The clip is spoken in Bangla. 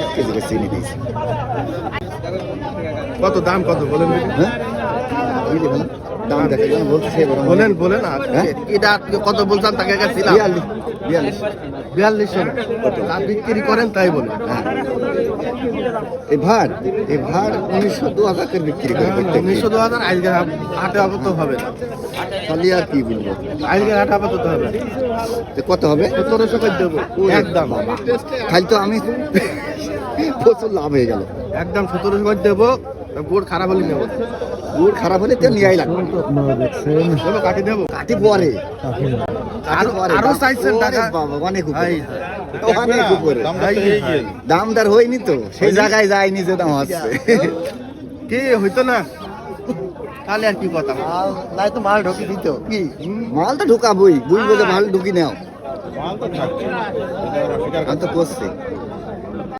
1 কেজি করে চিনি দিয়েছি। কত দাম কত বলেন? হ্যাঁ বুঝলি বলেন দাম দেখে বলতে সে বলেন বলেন। আর হ্যাঁ? এটা কত বলছেন তাকে গেছিলাম? 42 4200 যা বিক্রি করেন তাই বলেন। হ্যাঁ এই ভার 1900-2000 করে বিক্রি করে প্রত্যেক দিন। 1900-2000 আজকের হাটে আপাতত হবে না। খালি আর কি বলবো, আজকের হাটে আপাতত হবে না। তো কত হবে? 1700 করে দেবো একদম। খালি তো আমি প্রচুর লাভ হয়ে গেল। একদম 1700 করে দেবো। বোর্ড খারাপ হলে নেবো। গুড় খারাপ হলে তো নিয়েই লাগবে। দেবো কাটি দেবো। কাটি পরে আরো চাইছেন টাকা? বাবা অনেক উপরে, এই, অনেক উপরে। দামদার হয়নি তো সেই জায়গায় যায়নি যে দাম হচ্ছে। কি হইতো না তাহলে আর কি কথা? নাই তো মাল ঢুকি দিত কি মাল তো ঢুকাবই, বুঝবো যে মাল ঢুকি নাও। আমি তো করছি